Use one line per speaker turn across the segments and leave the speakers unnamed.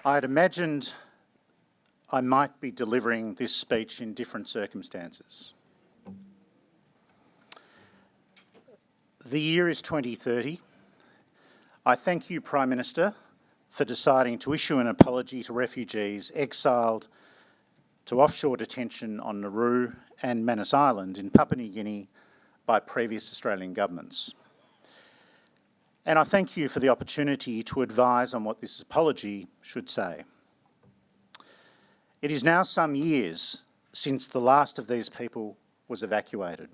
I had imagined I might be delivering this speech in different circumstances. The year is 2030. I thank you, Prime Minister, for deciding to issue an apology to refugees exiled to offshore detention on Nauru and Manus Island in Papua New Guinea by previous Australian governments. And I thank you for the opportunity to advise on what this apology should say. It is now some years since the last of these people was evacuated.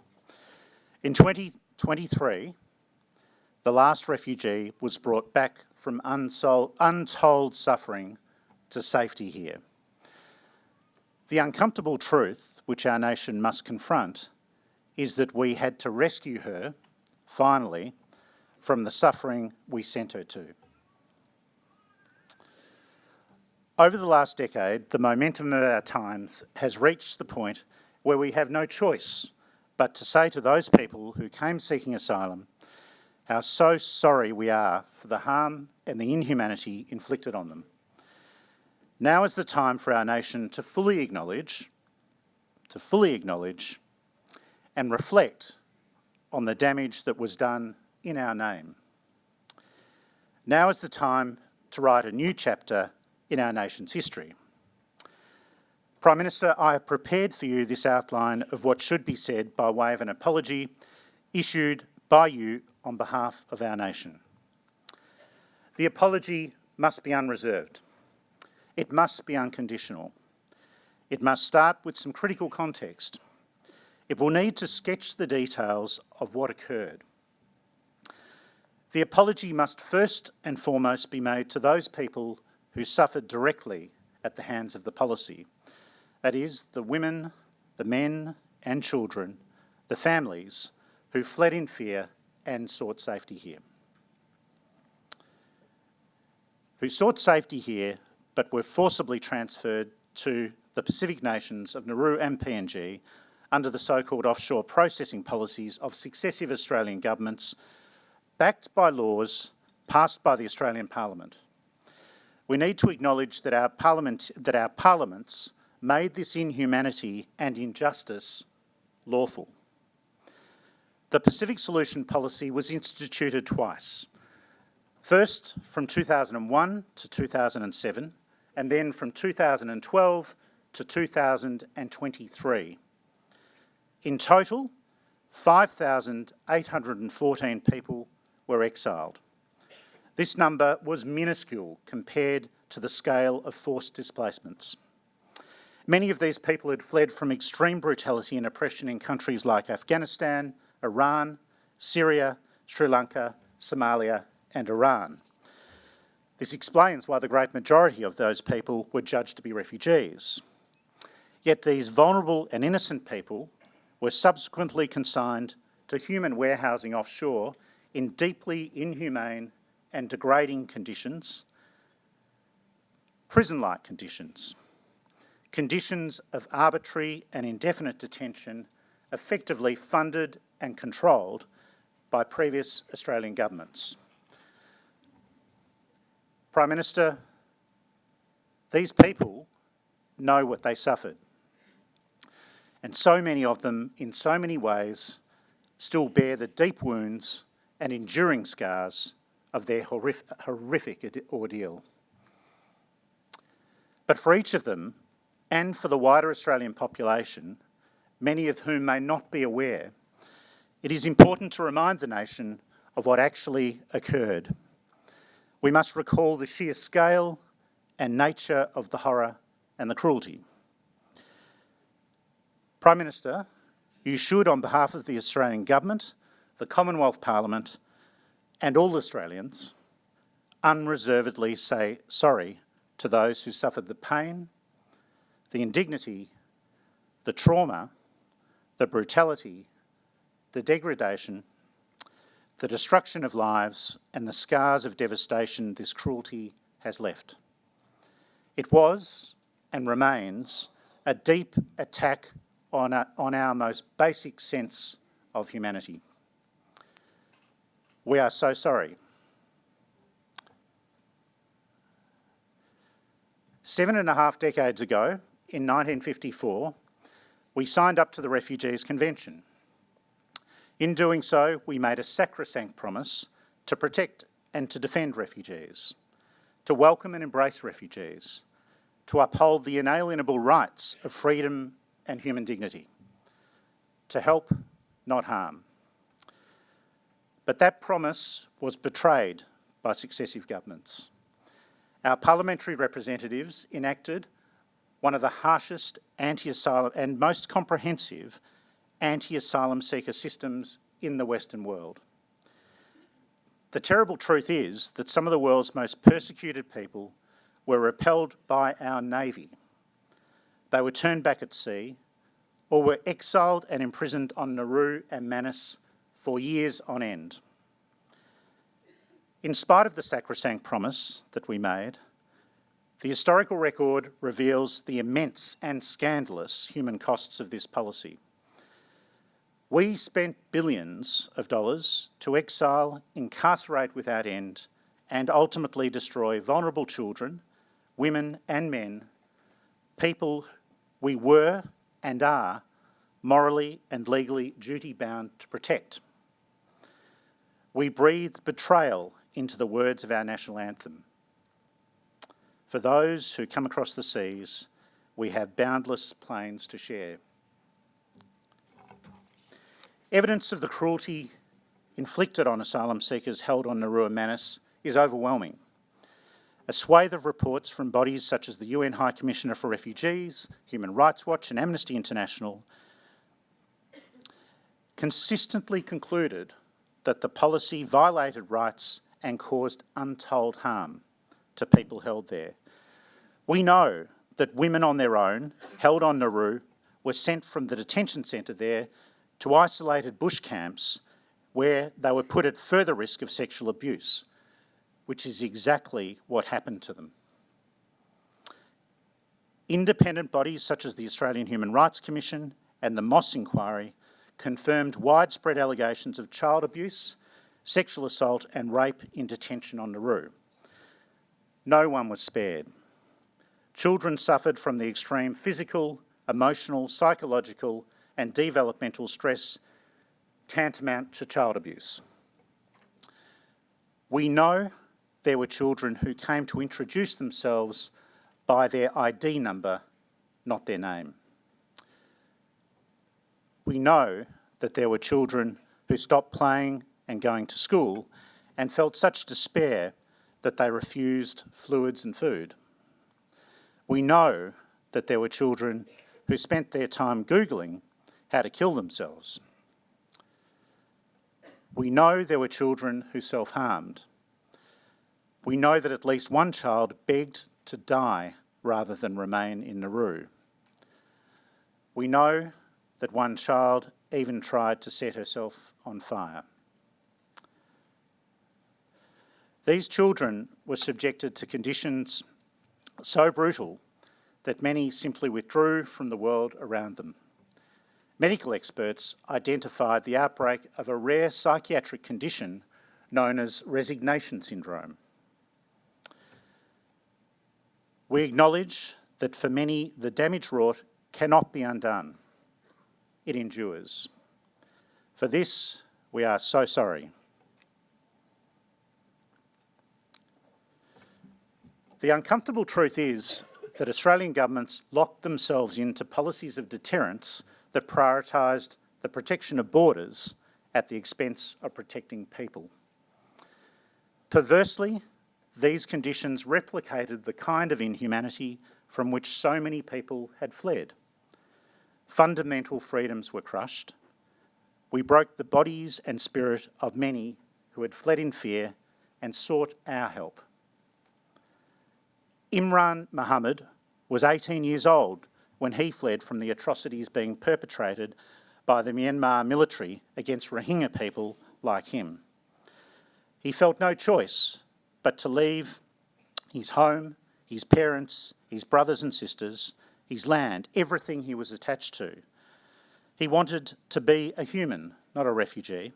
In 2023, the last refugee was brought back from untold suffering to safety here. The uncomfortable truth which our nation must confront is that we had to rescue her, finally, from the suffering we sent her to. Over the last decade, the momentum of our times has reached the point where we have no choice but to say to those people who came seeking asylum how so sorry we are for the harm and the inhumanity inflicted on them. Now is the time for our nation to fully acknowledge and reflect on the damage that was done in our name. Now is the time to write a new chapter in our nation's history. Prime Minister, I have prepared for you this outline of what should be said by way of an apology issued by you on behalf of our nation. The apology must be unreserved. It must be unconditional. It must start with some critical context. It will need to sketch the details of what occurred. The apology must first and foremost be made to those people who suffered directly at the hands of the policy. That is, the women, the men and children, the families who fled in fear and sought safety here. Who sought safety here but were forcibly transferred to the Pacific nations of Nauru and PNG under the so-called offshore processing policies of successive Australian governments, backed by laws passed by the Australian Parliament. We need to acknowledge that our parliaments made this inhumanity and injustice lawful. The Pacific Solution Policy was instituted twice. First from 2001 to 2007, and then from 2012 to 2023. In total, 5,814 people were exiled. This number was minuscule compared to the scale of forced displacements. Many of these people had fled from extreme brutality and oppression in countries like Afghanistan, Iran, Syria, Sri Lanka, Somalia, and Iran. This explains why the great majority of those people were judged to be refugees. Yet these vulnerable and innocent people were subsequently consigned to human warehousing offshore in deeply inhumane and degrading conditions, prison-like conditions, conditions of arbitrary and indefinite detention effectively funded and controlled by previous Australian governments. Prime Minister, these people know what they suffered. And so many of them, in so many ways, still bear the deep wounds and enduring scars of their horrific ordeal. But for each of them, and for the wider Australian population, many of whom may not be aware, it is important to remind the nation of what actually occurred. We must recall the sheer scale and nature of the horror and the cruelty. Prime Minister, you should, on behalf of the Australian Government, the Commonwealth Parliament, and all Australians, unreservedly say sorry to those who suffered the pain, the indignity, the trauma, the brutality, the degradation, the destruction of lives, and the scars of devastation this cruelty has left. It was and remains a deep attack on our most basic sense of humanity. We are so sorry. 7.5 decades ago, in 1954, we signed up to the Refugees Convention. In doing so, we made a sacrosanct promise to protect and to defend refugees, to welcome and embrace refugees, to uphold the inalienable rights of freedom and human dignity, to help, not harm. But that promise was betrayed by successive governments. Our parliamentary representatives enacted one of the harshest anti-asylum and most comprehensive anti-asylum seeker systems in the Western world. The terrible truth is that some of the world's most persecuted people were repelled by our Navy. They were turned back at sea or were exiled and imprisoned on Nauru and Manus for years on end. In spite of the sacrosanct promise that we made, the historical record reveals the immense and scandalous human costs of this policy. We spent billions of dollars to exile, incarcerate without end, and ultimately destroy vulnerable children, women and men, people we were and are morally and legally duty-bound to protect. We breathed betrayal into the words of our national anthem. For those who come across the seas, we have boundless plains to share. Evidence of the cruelty inflicted on asylum seekers held on Nauru and Manus is overwhelming. A swathe of reports from bodies such as the UN High Commissioner for Refugees, Human Rights Watch and Amnesty International consistently concluded that the policy violated rights and caused untold harm to people held there. We know that women on their own, held on Nauru, were sent from the detention centre there to isolated bush camps where they were put at further risk of sexual abuse, which is exactly what happened to them. Independent bodies such as the Australian Human Rights Commission and the Moss Inquiry confirmed widespread allegations of child abuse, sexual assault and rape in detention on Nauru. No one was spared. Children suffered from the extreme physical, emotional, psychological and developmental stress tantamount to child abuse. We know there were children who came to introduce themselves by their ID number, not their name. We know that there were children who stopped playing and going to school and felt such despair that they refused fluids and food. We know that there were children who spent their time Googling how to kill themselves. We know there were children who self-harmed. We know that at least one child begged to die rather than remain in Nauru. We know that one child even tried to set herself on fire. These children were subjected to conditions so brutal that many simply withdrew from the world around them. Medical experts identified the outbreak of a rare psychiatric condition known as resignation syndrome. We acknowledge that for many, the damage wrought cannot be undone. It endures. For this, we are so sorry. The uncomfortable truth is that Australian governments locked themselves into policies of deterrence that prioritised the protection of borders at the expense of protecting people. Perversely, these conditions replicated the kind of inhumanity from which so many people had fled. Fundamental freedoms were crushed. We broke the bodies and spirit of many who had fled in fear and sought our help. Imran Muhammad was 18 years old when he fled from the atrocities being perpetrated by the Myanmar military against Rohingya people like him. He felt no choice but to leave his home, his parents, his brothers and sisters, his land, everything he was attached to. He wanted to be a human, not a refugee.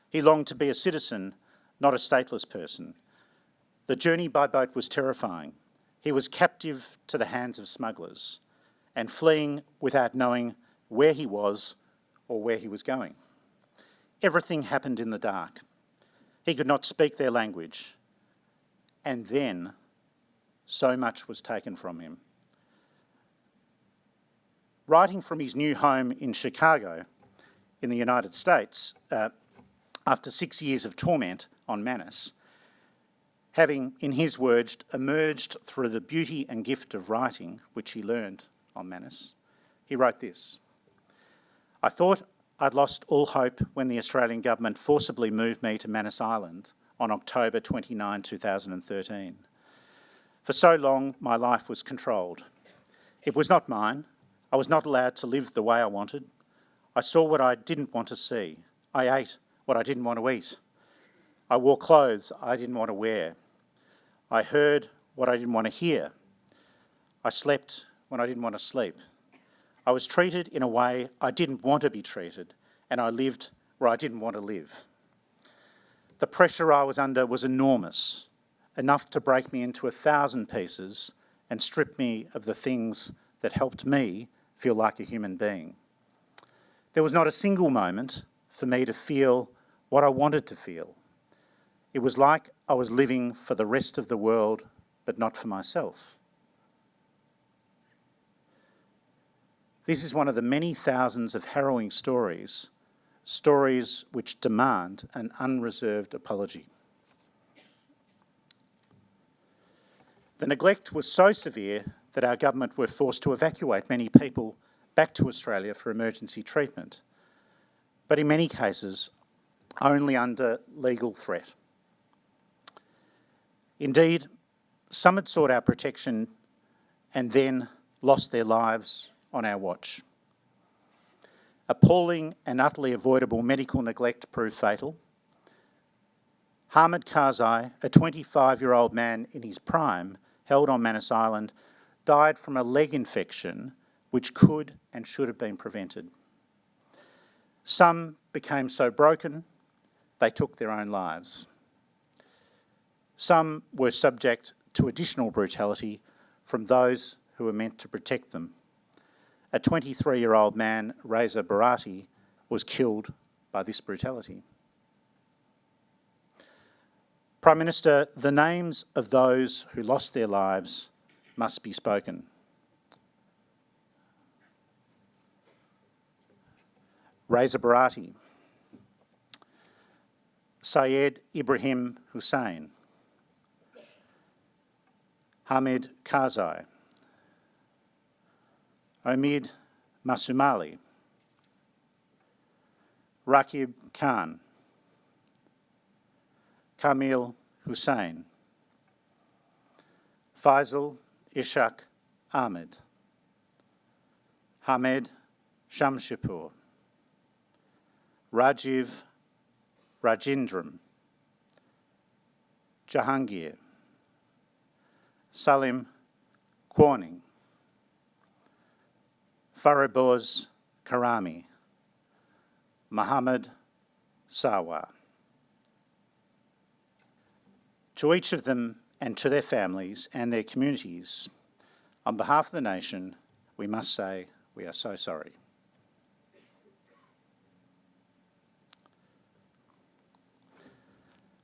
He longed to be a citizen, not a stateless person. The journey by boat was terrifying. He was captive to the hands of smugglers and fleeing without knowing where he was or where he was going. Everything happened in the dark. He could not speak their language. And then so much was taken from him. Writing from his new home in Chicago, in the United States, after 6 years of torment on Manne, having, in his words, emerged through the beauty and gift of writing, which he learned on Manne, he wrote this: "I thought I'd lost all hope when the Australian government forcibly moved me to Manne Island on October 29, 2013. For so long, my life was controlled. It was not mine. I was not allowed to live the way I wanted. I saw what I didn't want to see. I ate what I didn't want to eat. I wore clothes I didn't want to wear. I heard what I didn't want to hear. I slept when I didn't want to sleep. I was treated in a way I didn't want to be treated, and I lived where I didn't want to live. The pressure I was under was enormous, enough to break me into 1,000 pieces and strip me of the things that helped me feel like a human being. There was not a single moment for me to feel what I wanted to feel. It was like I was living for the rest of the world, but not for myself. This is one of the many thousands of harrowing stories which demand an unreserved apology. The neglect was so severe that our government were forced to evacuate many people back to Australia for emergency treatment, but in many cases only under legal threat. Indeed, some had sought our protection and then lost their lives on our watch. Appalling and utterly avoidable medical neglect proved fatal. Hamid Karzai, a 25-year-old man in his prime, held on Manne Island, died from a leg infection which could and should have been prevented. Some became so broken they took their own lives. Some were subject to additional brutality from those who were meant to protect them. A 23-year-old man, Reza Barati, was killed by this brutality. Prime Minister, the names of those who lost their lives must be spoken. Reza Barati, Syed Ibrahim Hussein, Hamid Karzai, Omid Masumali, Rakib Khan, Kamil Hussein, Faisal Ishaq Ahmed, Hamed Shamshipur, Rajiv Rajindram, Jahangir, Salim Corning, Fariboz Karami, Muhammad Sawa. To each of them and to their families and their communities, on behalf of the nation, we must say we are so sorry.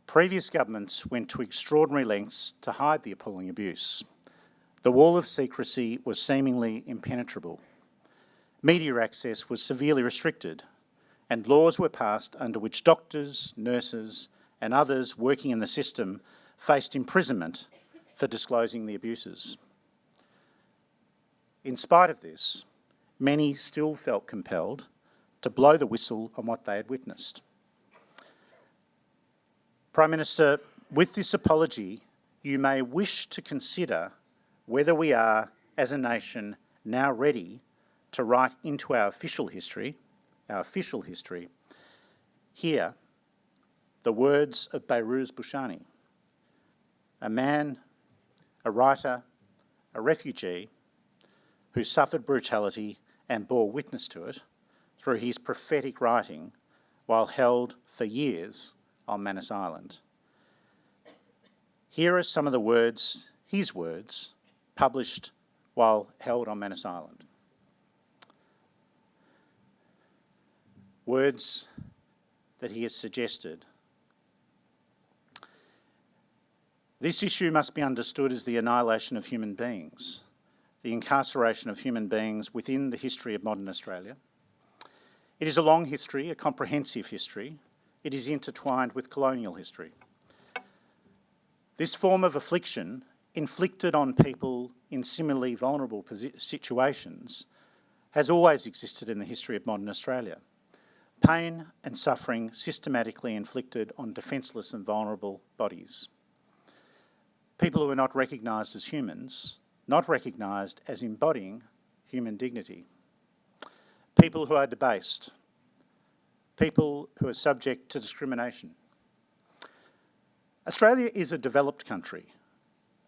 Previous governments went to extraordinary lengths to hide the appalling abuse. The wall of secrecy was seemingly impenetrable. Media access was severely restricted, and laws were passed under which doctors, nurses, and others working in the system faced imprisonment for disclosing the abuses. In spite of this, many still felt compelled to blow the whistle on what they had witnessed. Prime Minister, with this apology, you may wish to consider whether we are, as a nation, now ready to write into our official history, here, the words of Behrouz Booshani, a man, a writer, a refugee, who suffered brutality and bore witness to it through his prophetic writing while held for years on Manne Island. Here are some of the words, his words, published while held on Manus Island. Words that he has suggested. This issue must be understood as the annihilation of human beings, the incarceration of human beings within the history of modern Australia. It is a long history, a comprehensive history. It is intertwined with colonial history. This form of affliction, inflicted on people in similarly vulnerable situations, has always existed in the history of modern Australia. Pain and suffering systematically inflicted on defenceless and vulnerable bodies. People who are not recognised as humans, not recognised as embodying human dignity. People who are debased. People who are subject to discrimination. Australia is a developed country.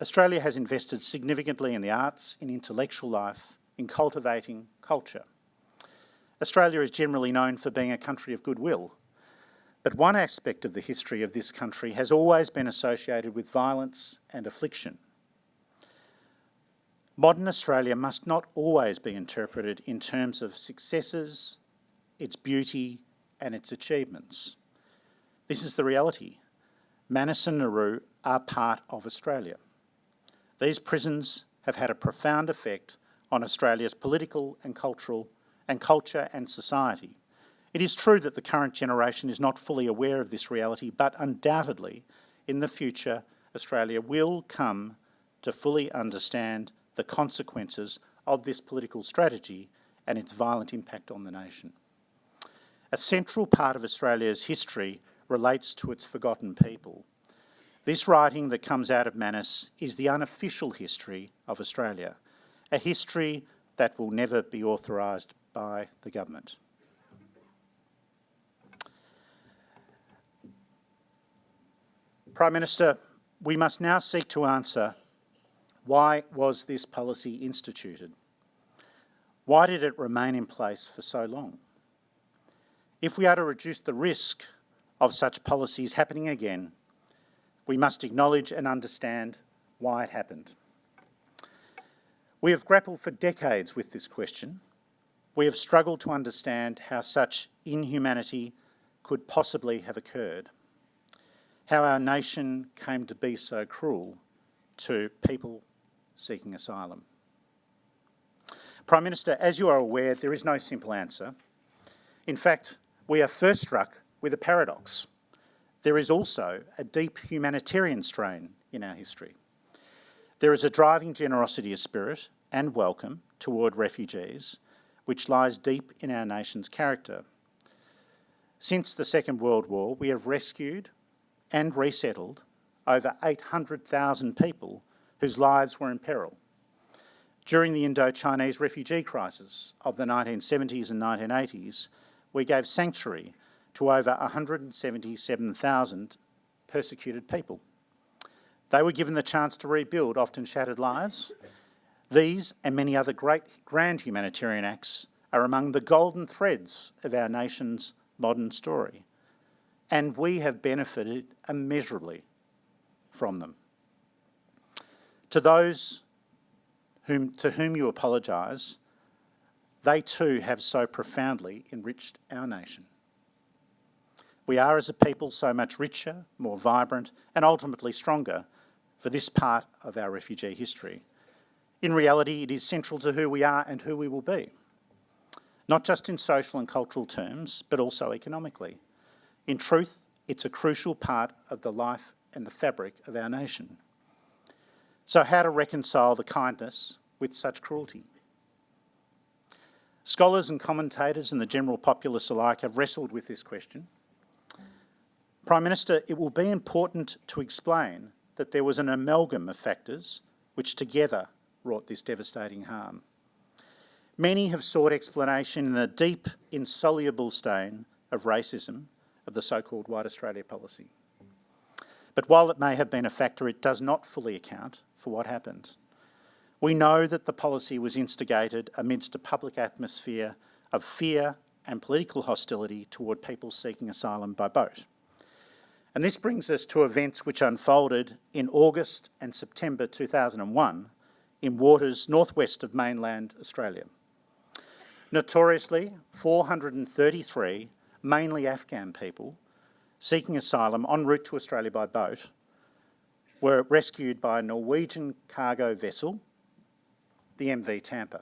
Australia has invested significantly in the arts, in intellectual life, in cultivating culture. Australia is generally known for being a country of goodwill, but one aspect of the history of this country has always been associated with violence and affliction. Modern Australia must not always be interpreted in terms of successes, its beauty, and its achievements. This is the reality. Manus and Nauru are part of Australia. These prisons have had a profound effect on Australia's political and culture and society. It is true that the current generation is not fully aware of this reality, but undoubtedly, in the future, Australia will come to fully understand the consequences of this political strategy and its violent impact on the nation. A central part of Australia's history relates to its forgotten people. This writing that comes out of Manus is the unofficial history of Australia, a history that will never be authorised by the government. Prime Minister, we must now seek to answer, why was this policy instituted? Why did it remain in place for so long? If we are to reduce the risk of such policies happening again, we must acknowledge and understand why it happened. We have grappled for decades with this question. We have struggled to understand how such inhumanity could possibly have occurred, how our nation came to be so cruel to people seeking asylum. Prime Minister, as you are aware, there is no simple answer. In fact, we are first struck with a paradox. There is also a deep humanitarian strain in our history. There is a driving generosity of spirit and welcome toward refugees, which lies deep in our nation's character. Since the Second World War, we have rescued and resettled over 800,000 people whose lives were in peril. During the Indo-Chinese refugee crisis of the 1970s and 1980s, we gave sanctuary to over 177,000 persecuted people. They were given the chance to rebuild often shattered lives. These and many other great grand humanitarian acts are among the golden threads of our nation's modern story, and we have benefited immeasurably from them. To those to whom you apologise, they too have so profoundly enriched our nation. We are as a people so much richer, more vibrant, and ultimately stronger for this part of our refugee history. In reality, it is central to who we are and who we will be, not just in social and cultural terms, but also economically. In truth, it's a crucial part of the life and the fabric of our nation. So how to reconcile the kindness with such cruelty? Scholars and commentators and the general populace alike have wrestled with this question. Prime Minister, it will be important to explain that there was an amalgam of factors which together wrought this devastating harm. Many have sought explanation in the deep, insoluble stain of racism of the so-called White Australia policy. But while it may have been a factor, it does not fully account for what happened. We know that the policy was instigated amidst a public atmosphere of fear and political hostility toward people seeking asylum by boat. And this brings us to events which unfolded in August and September 2001 in waters northwest of mainland Australia. Notoriously, 433, mainly Afghan people, seeking asylum en route to Australia by boat, were rescued by a Norwegian cargo vessel, the MV Tampa.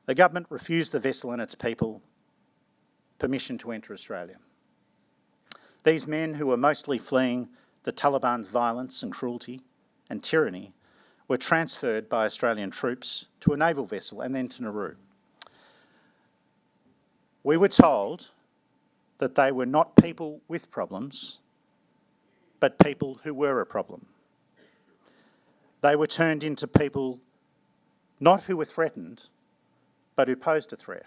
The government refused the vessel and its people permission to enter Australia. These men, who were mostly fleeing the Taliban's violence and cruelty and tyranny, were transferred by Australian troops to a naval vessel and then to Nauru. We were told that they were not people with problems, but people who were a problem. They were turned into people not who were threatened, but who posed a threat.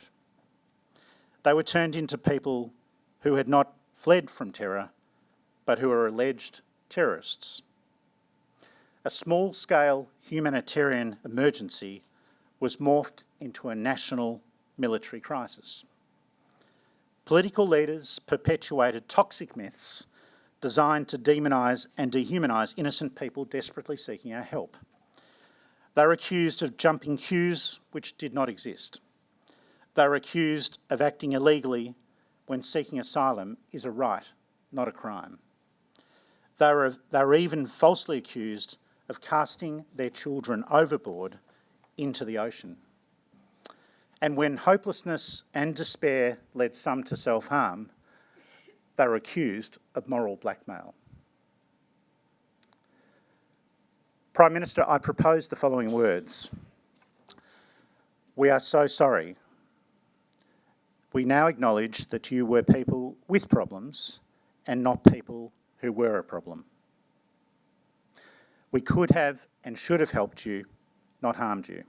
They were turned into people who had not fled from terror, but who were alleged terrorists. A small-scale humanitarian emergency was morphed into a national military crisis. Political leaders perpetuated toxic myths designed to demonise and dehumanise innocent people desperately seeking our help. They were accused of jumping queues which did not exist. They were accused of acting illegally when seeking asylum is a right, not a crime. They were even falsely accused of casting their children overboard into the ocean. And when hopelessness and despair led some to self-harm, they were accused of moral blackmail. Prime Minister, I propose the following words. We are so sorry. We now acknowledge that you were people with problems and not people who were a problem. We could have and should have helped you, not harmed you.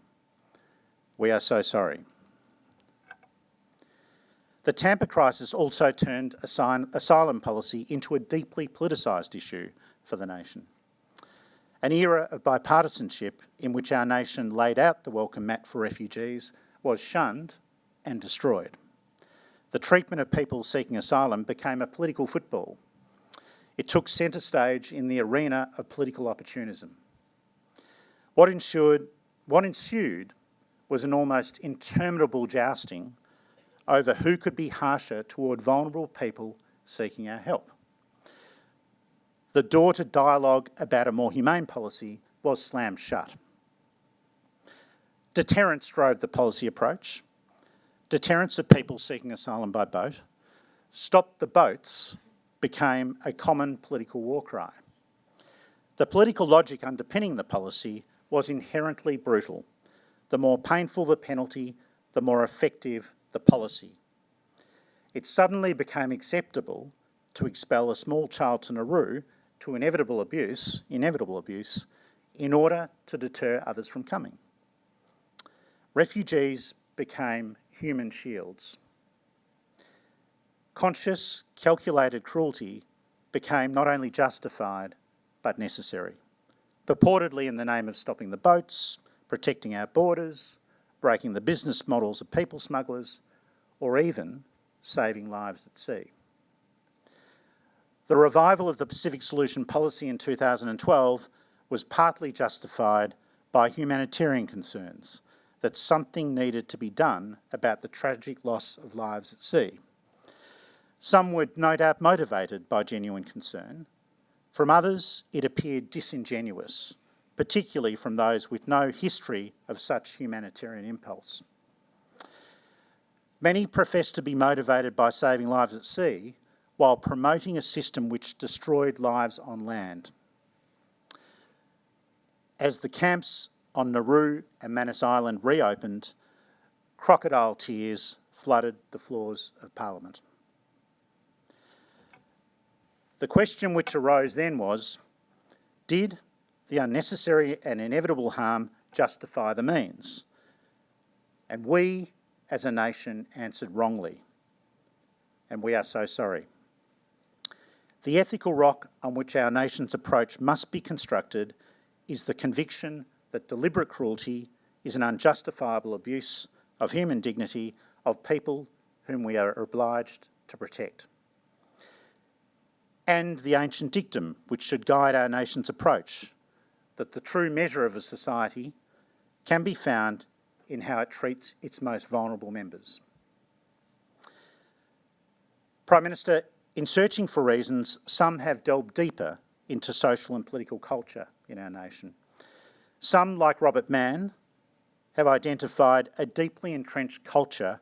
We are so sorry. The Tampa crisis also turned asylum policy into a deeply politicised issue for the nation. An era of bipartisanship in which our nation laid out the welcome mat for refugees was shunned and destroyed. The treatment of people seeking asylum became a political football. It took centre stage in the arena of political opportunism. What ensued was an almost interminable jousting over who could be harsher toward vulnerable people seeking our help. The door to dialogue about a more humane policy was slammed shut. Deterrence drove the policy approach. Deterrence of people seeking asylum by boat. Stop the boats became a common political war cry. The political logic underpinning the policy was inherently brutal. The more painful the penalty, the more effective the policy. It suddenly became acceptable to expel a small child to Nauru to inevitable abuse, in order to deter others from coming. Refugees became human shields. Conscious, calculated cruelty became not only justified, but necessary, purportedly in the name of stopping the boats, protecting our borders, breaking the business models of people smugglers, or even saving lives at sea. The revival of the Pacific Solution policy in 2012 was partly justified by humanitarian concerns that something needed to be done about the tragic loss of lives at sea. Some were no doubt motivated by genuine concern. From others, it appeared disingenuous, particularly from those with no history of such humanitarian impulse. Many profess to be motivated by saving lives at sea while promoting a system which destroyed lives on land. As the camps on Nauru and Manus Island reopened, crocodile tears flooded the floors of Parliament. The question which arose then was, did the unnecessary and inevitable harm justify the means? And we, as a nation, answered wrongly. And we are so sorry. The ethical rock on which our nation's approach must be constructed is the conviction that deliberate cruelty is an unjustifiable abuse of human dignity of people whom we are obliged to protect. And the ancient dictum which should guide our nation's approach, that the true measure of a society can be found in how it treats its most vulnerable members. Prime Minister, in searching for reasons, some have delved deeper into social and political culture in our nation. Some, like Robert Manne, have identified a deeply entrenched culture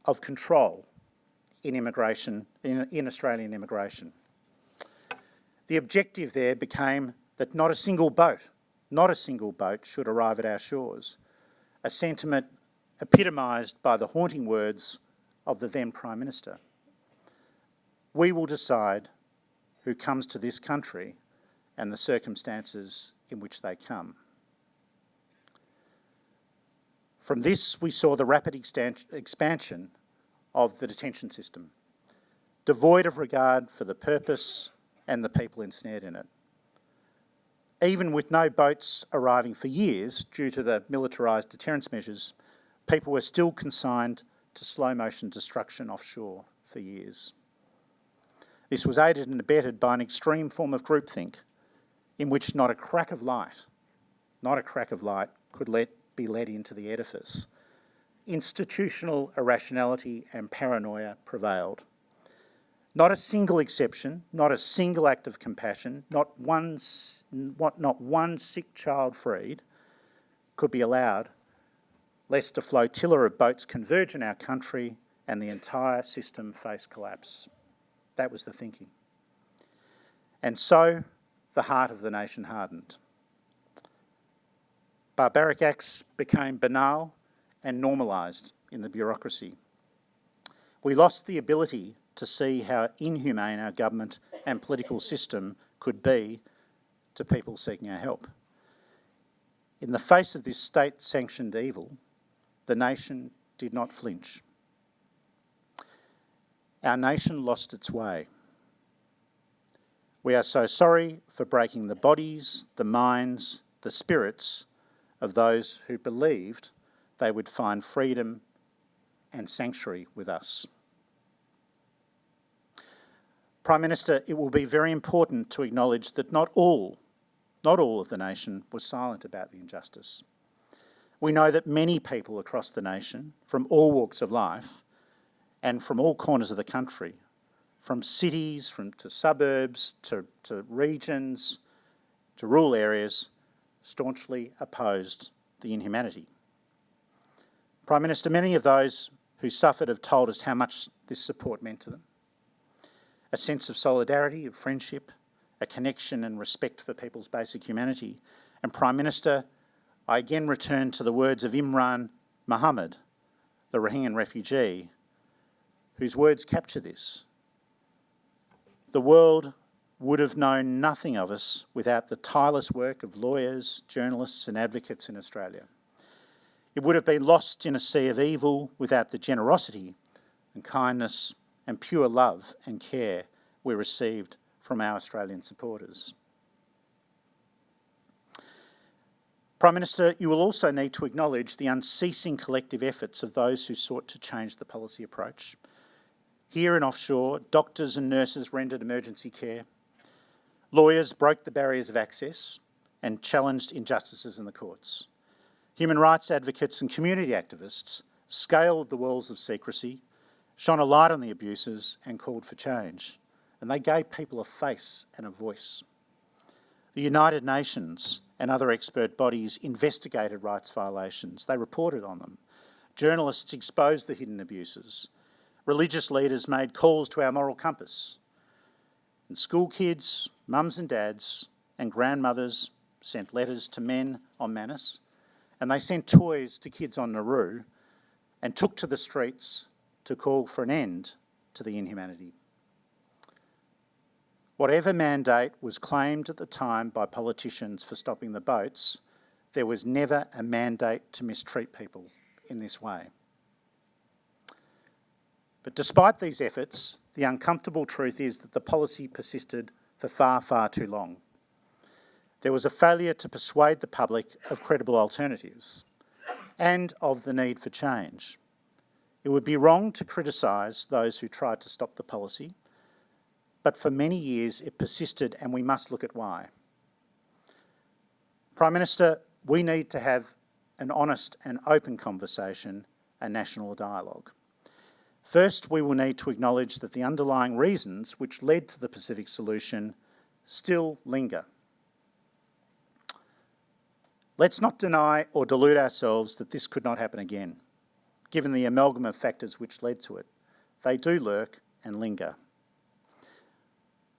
of control in immigration, in Australian immigration. The objective there became that not a single boat should arrive at our shores, a sentiment epitomised by the haunting words of the then Prime Minister. We will decide who comes to this country and the circumstances in which they come. From this, we saw the rapid expansion of the detention system, devoid of regard for the purpose and the people ensnared in it. Even with no boats arriving for years due to the militarised deterrence measures, people were still consigned to slow-motion destruction offshore for years. This was aided and abetted by an extreme form of groupthink in which not a crack of light could be let into the edifice. Institutional irrationality and paranoia prevailed. Not a single exception, not a single act of compassion, not one sick child freed could be allowed, lest a flotilla of boats converge in our country and the entire system face collapse. That was the thinking. And so the heart of the nation hardened. Barbaric acts became banal and normalised in the bureaucracy. We lost the ability to see how inhumane our government and political system could be to people seeking our help. In the face of this state-sanctioned evil, the nation did not flinch. Our nation lost its way. We are so sorry for breaking the bodies, the minds, the spirits of those who believed they would find freedom and sanctuary with us. Prime Minister, it will be very important to acknowledge that not all of the nation was silent about the injustice. We know that many people across the nation, from all walks of life and from all corners of the country, from cities, to suburbs, to regions, to rural areas, staunchly opposed the inhumanity. Prime Minister, many of those who suffered have told us how much this support meant to them. A sense of solidarity, of friendship, a connection and respect for people's basic humanity. And Prime Minister, I again return to the words of Imran Muhammad, the Rohingya refugee, whose words capture this. The world would have known nothing of us without the tireless work of lawyers, journalists and advocates in Australia. It would have been lost in a sea of evil without the generosity and kindness and pure love and care we received from our Australian supporters. Prime Minister, you will also need to acknowledge the unceasing collective efforts of those who sought to change the policy approach. Here and offshore, doctors and nurses rendered emergency care. Lawyers broke the barriers of access and challenged injustices in the courts. Human rights advocates and community activists scaled the walls of secrecy, shone a light on the abuses and called for change. And they gave people a face and a voice. The United Nations and other expert bodies investigated rights violations. They reported on them. Journalists exposed the hidden abuses. Religious leaders made calls to our moral compass. And school kids, mums and dads and grandmothers sent letters to men on Manne, and they sent toys to kids on Nauru and took to the streets to call for an end to the inhumanity. Whatever mandate was claimed at the time by politicians for stopping the boats, there was never a mandate to mistreat people in this way. But despite these efforts, the uncomfortable truth is that the policy persisted for far, far too long. There was a failure to persuade the public of credible alternatives and of the need for change. It would be wrong to criticise those who tried to stop the policy, but for many years it persisted and we must look at why. Prime Minister, we need to have an honest and open conversation, a national dialogue. First, we will need to acknowledge that the underlying reasons which led to the Pacific solution still linger. Let's not deny or delude ourselves that this could not happen again, given the amalgam of factors which led to it. They do lurk and linger.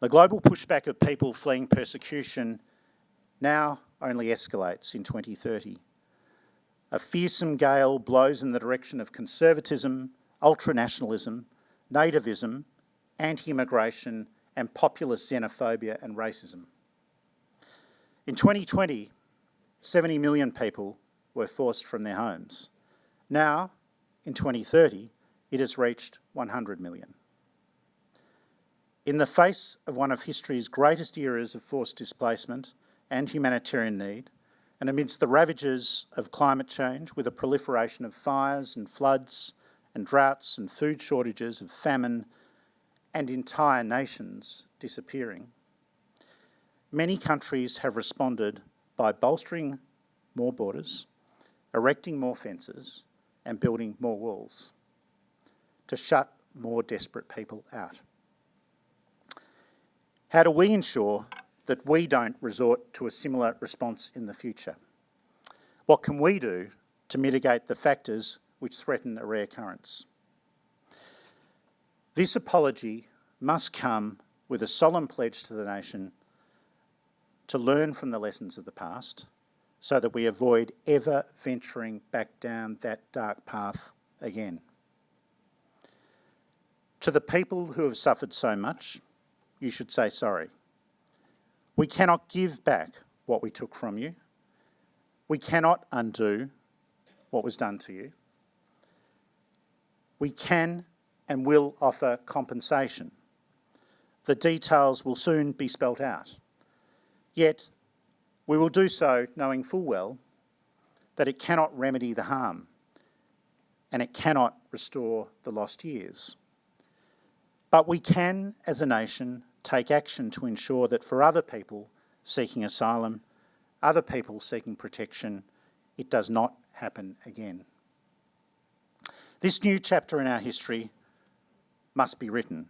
The global pushback of people fleeing persecution now only escalates in 2030. A fearsome gale blows in the direction of conservatism, ultranationalism, nativism, anti-immigration, and populist xenophobia and racism. In 2020, 70 million people were forced from their homes. Now, in 2030, it has reached 100 million. In the face of one of history's greatest eras of forced displacement and humanitarian need, and amidst the ravages of climate change with a proliferation of fires and floods and droughts and food shortages, of famine and entire nations disappearing, many countries have responded by bolstering more borders, erecting more fences and building more walls to shut more desperate people out. How do we ensure that we don't resort to a similar response in the future? What can we do to mitigate the factors which threaten a reoccurrence? This apology must come with a solemn pledge to the nation to learn from the lessons of the past so that we avoid ever venturing back down that dark path again. To the people who have suffered so much, you should say sorry. We cannot give back what we took from you. We cannot undo what was done to you. We can and will offer compensation. The details will soon be spelt out. Yet, we will do so knowing full well that it cannot remedy the harm and it cannot restore the lost years. But we can, as a nation, take action to ensure that for other people seeking asylum, other people seeking protection, it does not happen again. This new chapter in our history must be written,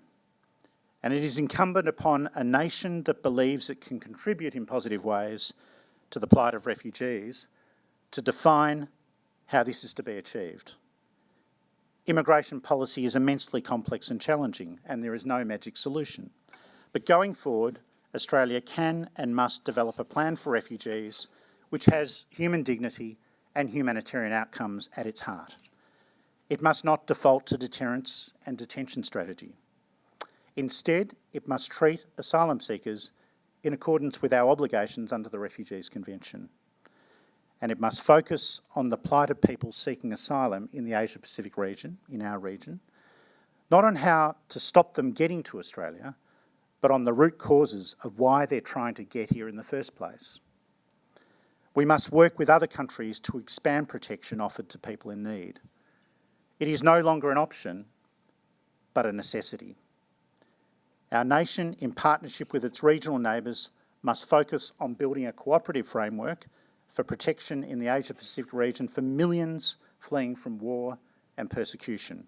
and it is incumbent upon a nation that believes it can contribute in positive ways to the plight of refugees to define how this is to be achieved. Immigration policy is immensely complex and challenging, and there is no magic solution. But going forward, Australia can and must develop a plan for refugees which has human dignity and humanitarian outcomes at its heart. It must not default to deterrence and detention strategy. Instead, it must treat asylum seekers in accordance with our obligations under the Refugees Convention. And it must focus on the plight of people seeking asylum in the Asia-Pacific region, in our region, not on how to stop them getting to Australia, but on the root causes of why they're trying to get here in the first place. We must work with other countries to expand protection offered to people in need. It is no longer an option, but a necessity. Our nation, in partnership with its regional neighbours, must focus on building a cooperative framework for protection in the Asia-Pacific region for millions fleeing from war and persecution.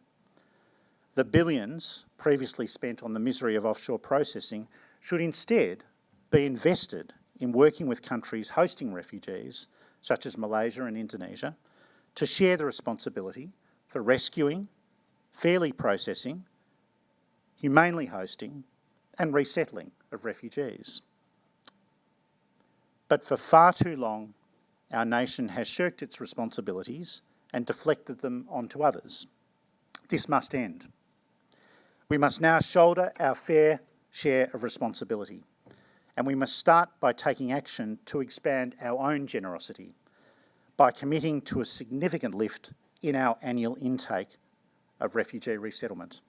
The billions previously spent on the misery of offshore processing should instead be invested in working with countries hosting refugees, such as Malaysia and Indonesia, to share the responsibility for rescuing, fairly processing, humanely hosting and resettling of refugees. But for far too long, our nation has shirked its responsibilities and deflected them onto others. This must end. We must now shoulder our fair share of responsibility, and we must start by taking action to expand our own generosity, by committing to a significant lift in our annual intake of refugee resettlement.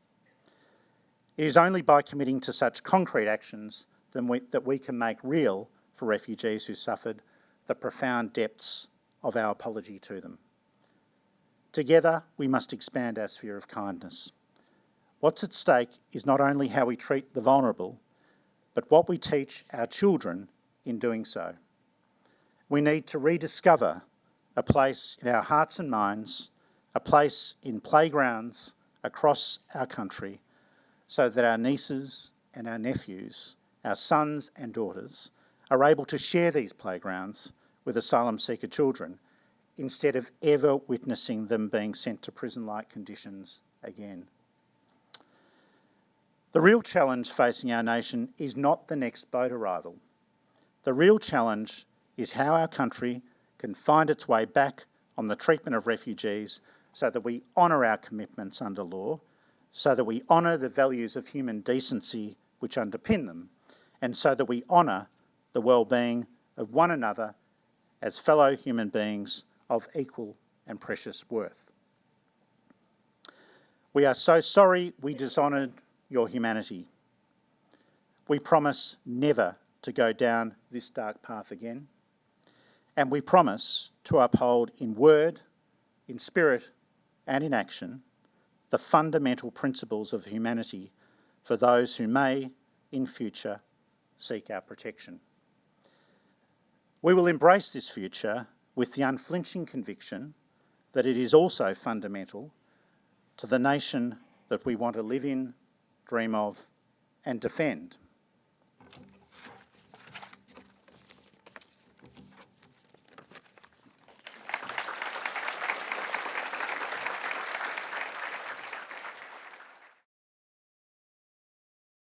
It is only by committing to such concrete actions that we can make real for refugees who suffered the profound depths of our apology to them. Together, we must expand our sphere of kindness. What's at stake is not only how we treat the vulnerable, but what we teach our children in doing so. We need to rediscover a place in our hearts and minds, a place in playgrounds across our country, so that our nieces and our nephews, our sons and daughters, are able to share these playgrounds with asylum seeker children instead of ever witnessing them being sent to prison-like conditions again. The real challenge facing our nation is not the next boat arrival. The real challenge is how our country can find its way back on the treatment of refugees so that we honour our commitments under law, so that we honour the values of human decency which underpin them, and so that we honour the well-being of one another as fellow human beings of equal and precious worth. We are so sorry we dishonoured your humanity. We promise never to go down this dark path again, and we promise to uphold in word, in spirit and in action the fundamental principles of humanity for those who may, in future, seek our protection. We will embrace this future with the unflinching conviction that it is also fundamental to the nation that we want to live in, dream of, and defend.